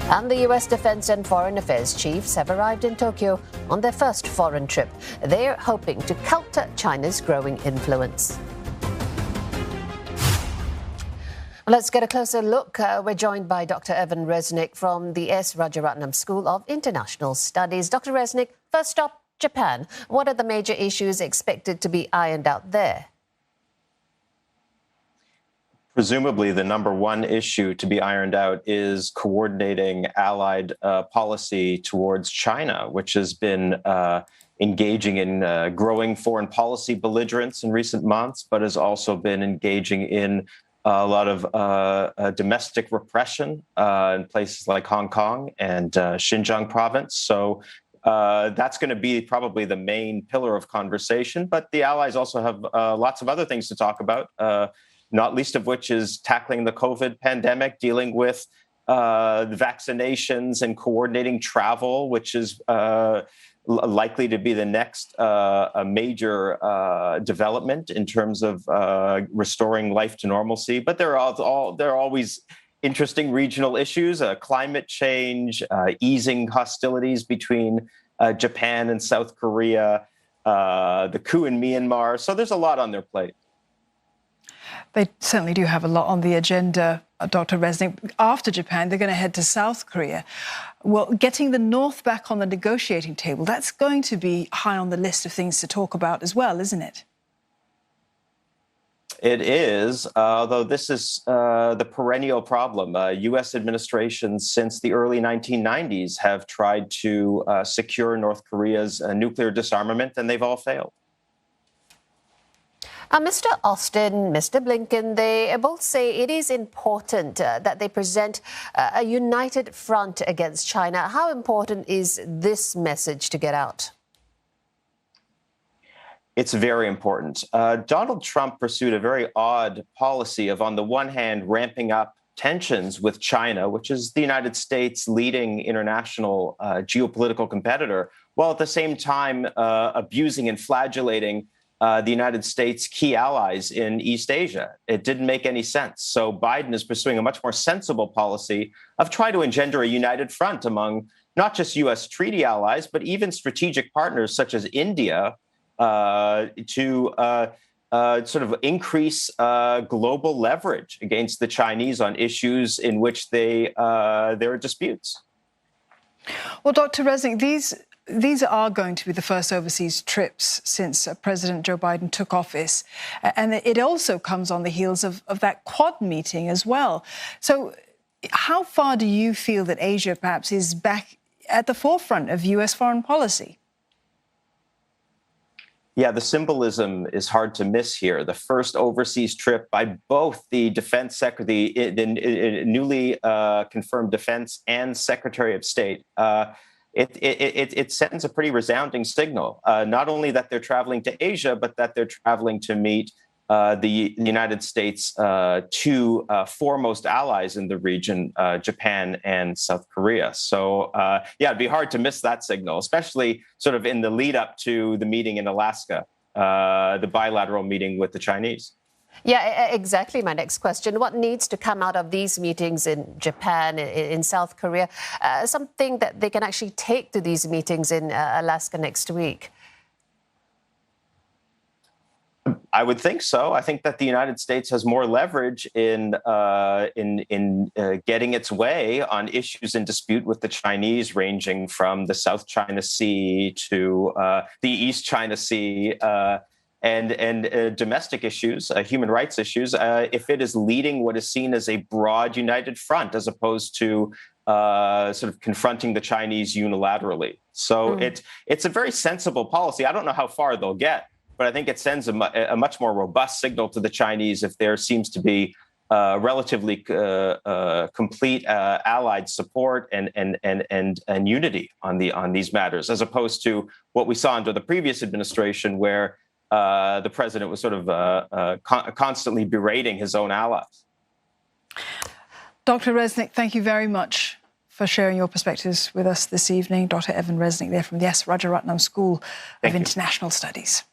And the U.S. Defense and Foreign Affairs chiefs have arrived in Tokyo on their first foreign trip. They're hoping to counter China's growing influence. Let's get a closer look. We're joined by Dr. Evan Resnick from the S. Rajaratnam School of International Studies. Dr. Resnick, first stop, Japan. What are the major issues expected to be ironed out there? Presumably, the number one issue to be ironed out is coordinating allied policy towards China, which has been engaging in growing foreign policy belligerence in recent months, but has also been engaging in a lot of domestic repression in places like Hong Kong and Xinjiang province. So that's going to be probably the main pillar of conversation. But the allies also have lots of other things to talk about, not least of which is tackling the COVID pandemic, dealing with the vaccinations and coordinating travel, which is likely to be the next a major development in terms of restoring life to normalcy. But there are always interesting regional issues: climate change, easing hostilities between Japan and South Korea, the coup in Myanmar. So there's a lot on their plate. They certainly do have a lot on the agenda, Dr. Resnick. After Japan, they're going to head to South Korea. Well, getting the North back on the negotiating table, that's going to be high on the list of things to talk about as well, isn't it? It is, although this is the perennial problem. U.S. administrations since the early 1990s have tried to secure North Korea's nuclear disarmament, and they've all failed. Mr. Austin, Mr. Blinken, they both say it is important that they present a united front against China. How important is this message to get out? It's very important. Donald Trump pursued a very odd policy of, on the one hand, ramping up tensions with China, which is the United States' leading international geopolitical competitor, while at the same time abusing and flagellating the United States' key allies in East Asia. It didn't make any sense. So Biden is pursuing a much more sensible policy of trying to engender a united front among not just U.S. treaty allies, but even strategic partners such as India to sort of increase global leverage against the Chinese on issues in which there are disputes. Well, Dr. Resnick, these are going to be the first overseas trips since President Joe Biden took office. And it also comes on the heels of that Quad meeting as well. So how far do you feel that Asia perhaps is back at the forefront of U.S. foreign policy? Yeah, the symbolism is hard to miss here. The first overseas trip by both the defense secretary, the newly confirmed defense and Secretary of State. It sends a pretty resounding signal, not only that they're traveling to Asia, but that they're traveling to meet the United States' two foremost allies in the region, Japan and South Korea. So, yeah, it'd be hard to miss that signal, especially sort of in the lead up to the meeting in Alaska, the bilateral meeting with the Chinese. Yeah, exactly. My next question. What needs to come out of these meetings in Japan, in South Korea? Something that they can actually take to these meetings in Alaska next week? I would think so. I think that the United States has more leverage in getting its way on issues in dispute with the Chinese, ranging from the South China Sea to the East China Sea. And domestic issues, human rights issues, if it is leading what is seen as a broad united front, as opposed to sort of confronting the Chinese unilaterally. So it's a very sensible policy. I don't know how far they'll get, but I think it sends a much more robust signal to the Chinese if there seems to be relatively complete allied support and unity on these matters, as opposed to what we saw under the previous administration, where the president was sort of constantly berating his own allies. Dr. Resnick, thank you very much for sharing your perspectives with us this evening. Dr. Evan Resnick there from the S. Rajaratnam School of International Studies.